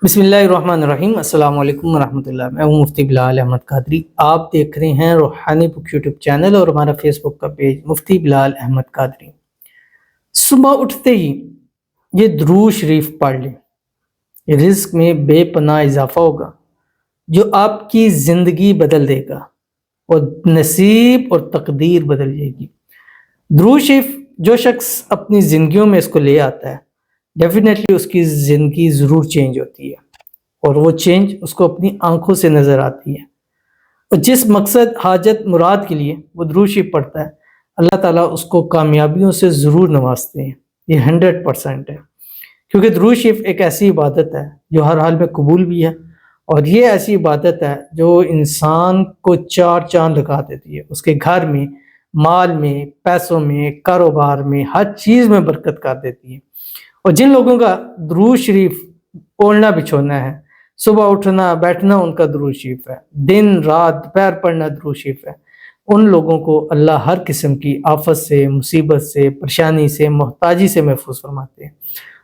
بسم اللہ الرحمن الرحیم۔ السلام علیکم ورحمۃ اللہ۔ میں ہوں مفتی بلال احمد قادری۔ آپ دیکھ رہے ہیں روحانی بک یوٹیوب چینل اور ہمارا فیس بک کا پیج مفتی بلال احمد قادری۔ صبح اٹھتے ہی یہ درود شریف پڑھ لیں، رزق میں بے پناہ اضافہ ہوگا جو آپ کی زندگی بدل دے گا اور نصیب اور تقدیر بدل جائے گی۔ درود شریف جو شخص اپنی زندگیوں میں اس کو لے آتا ہے، ڈیفینیٹلی اس کی زندگی ضرور چینج ہوتی ہے، اور وہ چینج اس کو اپنی آنکھوں سے نظر آتی ہے۔ اور جس مقصد حاجت مراد کے لیے وہ درود شریف پڑھتا ہے، اللہ تعالیٰ اس کو کامیابیوں سے ضرور نوازتے ہیں۔ یہ 100% ہے، کیونکہ درود شریف ایک ایسی عبادت ہے جو ہر حال میں قبول بھی ہے، اور یہ ایسی عبادت ہے جو انسان کو چار چاند لگا دیتی ہے، اس کے گھر میں، مال میں، پیسوں میں، کاروبار میں، ہر چیز میں برکت کر دیتی ہے۔ اور جن لوگوں کا درود شریف اوڑھنا بچھونا ہے، صبح اٹھنا بیٹھنا ان کا درود شریف ہے، دن رات دوپہر پڑھنا درود شریف ہے، ان لوگوں کو اللہ ہر قسم کی آفت سے، مصیبت سے، پریشانی سے، محتاجی سے محفوظ فرماتے ہیں۔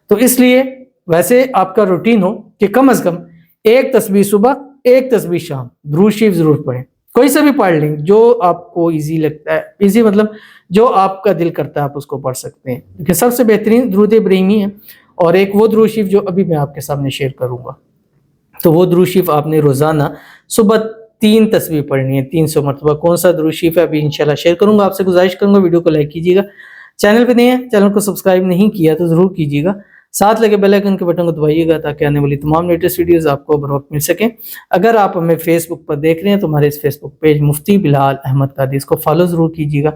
تو اس لیے ویسے آپ کا روٹین ہو کہ کم از کم ایک تسبیح صبح، ایک تسبیح شام، درود شریف ضرور پڑھیں۔ کوئی سا بھی پڑھ لیں جو آپ کو ایزی لگتا ہے، ایزی مطلب جو آپ کا دل کرتا ہے آپ اس کو پڑھ سکتے ہیں، کیونکہ سب سے بہترین درود ابراہیمی ہے، اور ایک وہ درود شریف جو ابھی میں آپ کے سامنے شیئر کروں گا۔ تو وہ درود شریف آپ نے روزانہ صبح 3 تسبیح پڑھنی ہے، 300 مرتبہ۔ کون سا درود شریف ہے ابھی انشاءاللہ شیئر کروں گا۔ آپ سے گزارش کروں گا ویڈیو کو لائک کیجیے گا، چینل پہ نہیں ہے چینل کو سبسکرائب نہیں کیا تو ضرور کیجیے گا، ساتھ لگے بیل آئیکن کے بٹن کو دبائیے گا تاکہ آنے والی تمام لیٹسٹ ویڈیوز آپ کو بر وقت مل سکیں۔ اگر آپ ہمیں فیس بک پر دیکھ رہے ہیں تو ہمارے اس فیس بک پیج مفتی بلال احمد قادری، اس کو فالو ضرور کیجیے گا۔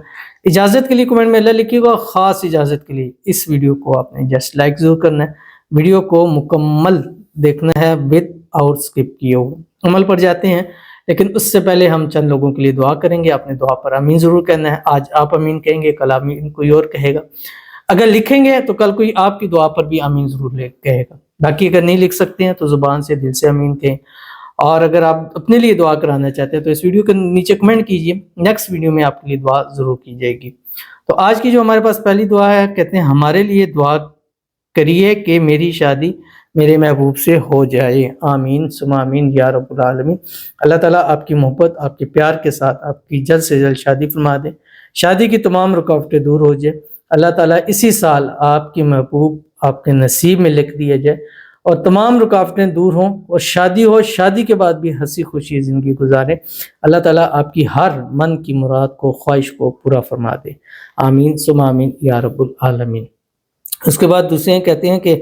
اجازت کے لیے کمنٹ میں اللہ لکھیے گا، خاص اجازت کے لیے اس ویڈیو کو آپ نے جسٹ لائک ضرور کرنا ہے، ویڈیو کو مکمل دیکھنا ہے ود آؤٹ اسکپ کیے ہوئے۔ عمل پر جاتے ہیں، لیکن اس سے پہلے ہم چند لوگوں کے لیے دعا کریں گے۔ آپ نے دعا پر آمین ضرور کہنا ہے۔ آج آپ آمین کہیں گے، کل آمین کوئی اور کہے گا، اگر لکھیں گے تو کل کوئی آپ کی دعا پر بھی آمین ضرور کہے گا۔ باقی اگر نہیں لکھ سکتے ہیں تو زبان سے دل سے آمین کہیں، اور اگر آپ اپنے لیے دعا کرانا چاہتے ہیں تو اس ویڈیو کے نیچے کمنٹ کیجئے، نیکسٹ ویڈیو میں آپ کے لیے دعا ضرور کی جائے گی۔ تو آج کی جو ہمارے پاس پہلی دعا ہے، کہتے ہیں ہمارے لیے دعا کریے کہ میری شادی میرے محبوب سے ہو جائے، آمین ثم آمین یا رب العالمین۔ اللہ تعالیٰ آپ کی محبت، آپ کے پیار کے ساتھ آپ کی جلد سے جلد شادی فرما دے، شادی کی تمام رکاوٹیں دور ہو جائے۔ اللہ تعالیٰ اسی سال آپ کی محبوب آپ کے نصیب میں لکھ دیا جائے، اور تمام رکاوٹیں دور ہوں، اور شادی ہو، شادی کے بعد بھی ہنسی خوشی زندگی گزارے۔ اللہ تعالیٰ آپ کی ہر من کی مراد کو، خواہش کو پورا فرما دے، آمین ثم آمین یا رب العالمین۔ اس کے بعد دوسرے کہتے ہیں کہ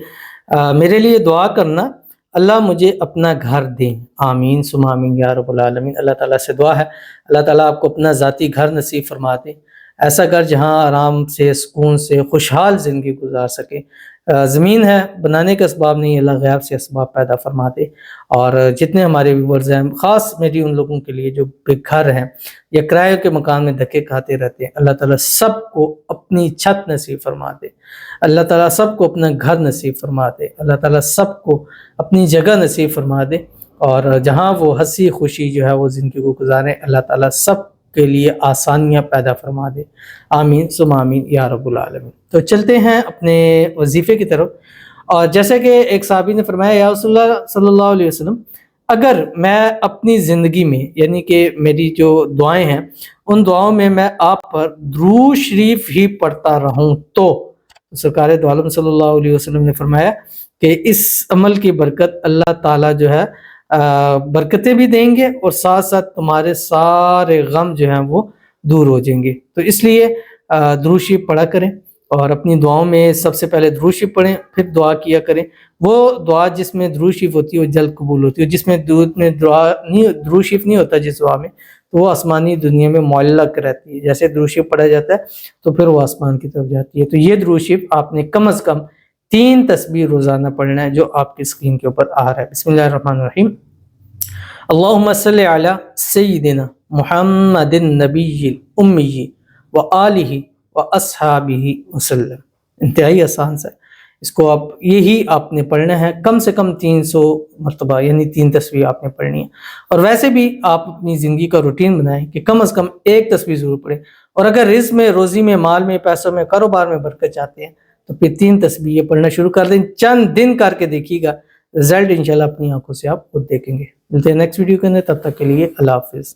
میرے لیے دعا کرنا، اللہ مجھے اپنا گھر دیں، آمین ثم آمین یا رب العالمین۔ اللہ تعالیٰ سے دعا ہے اللہ تعالیٰ آپ کو اپنا ذاتی گھر نصیب فرما دے، ایسا گھر جہاں آرام سے، سکون سے، خوشحال زندگی گزار سکے۔ زمین ہے بنانے کا اسباب نہیں، اللہ غیب سے اسباب پیدا فرما دے۔ اور جتنے ہمارے ویورز ہیں، خاص میری ان لوگوں کے لیے جو بے گھر ہیں یا کرائے کے مکان میں دھکے کھاتے رہتے ہیں، اللہ تعالیٰ سب کو اپنی چھت نصیب فرما دے، اللہ تعالیٰ سب کو اپنا گھر نصیب فرما دے، اللہ تعالیٰ سب کو اپنی جگہ نصیب فرما دے، اور جہاں وہ ہنسی خوشی جو ہے وہ زندگی کو گزاریں، اللہ تعالیٰ سب کے لیے آسانیاں پیدا فرما دے، آمین ثم آمین یا رب العالمین۔ تو چلتے ہیں اپنے وظیفے کی طرف، اور جیسے کہ ایک صحابی نے فرمایا، یا رسول اللہ صلی اللہ علیہ وسلم، اگر میں اپنی زندگی میں، یعنی کہ میری جو دعائیں ہیں ان دعاؤں میں میں آپ پر درود شریف ہی پڑھتا رہوں تو سرکار دو عالم صلی اللہ علیہ وسلم نے فرمایا کہ اس عمل کی برکت اللہ تعالیٰ جو ہے برکتیں بھی دیں گے، اور ساتھ ساتھ تمہارے سارے غم جو ہیں وہ دور ہو جائیں گے۔ تو اس لیے درود شریف پڑھا کریں، اور اپنی دعاؤں میں سب سے پہلے درود شریف پڑھیں، پھر دعا کیا کریں۔ وہ دعا جس میں درود شریف ہوتی ہے وہ جلد قبول ہوتی ہے، جس میں درود شریف نہیں ہوتا جس دعا میں، تو وہ آسمانی دنیا میں معلق رہتی ہے۔ جیسے درود شریف پڑھا جاتا ہے تو پھر وہ آسمان کی طرف جاتی ہے۔ تو یہ درود شریف آپ نے کم از کم 3 تسبیح روزانہ پڑھنا ہے جو آپ کی اسکرین کے اوپر آ رہا ہے۔ بسم اللہ الرحمن الرحیم۔ اللہم صلی علی سیدنا محمد النبی الامی وآلہ واصحابہ وسلم۔ انتہائی آسان سا ہے، اس کو آپ نے پڑھنا ہے کم سے کم 300 مرتبہ، یعنی 3 تسبیح آپ نے پڑھنی ہے۔ اور ویسے بھی آپ اپنی زندگی کا روٹین بنائیں کہ کم از کم 1 تسبیح ضرور پڑھیں، اور اگر رزق میں، روزی میں، مال میں، پیسوں میں، کاروبار میں برکت چاہتے ہیں تو پھر 3 تسبیح پڑھنا شروع کر دیں۔ چند دن کر کے دیکھیے گا رزلٹ انشاءاللہ اپنی آنکھوں سے آپ خود دیکھیں گے۔ ملتے ہیں نیکسٹ ویڈیو کے اندر، تب تک کے لیے اللہ حافظ۔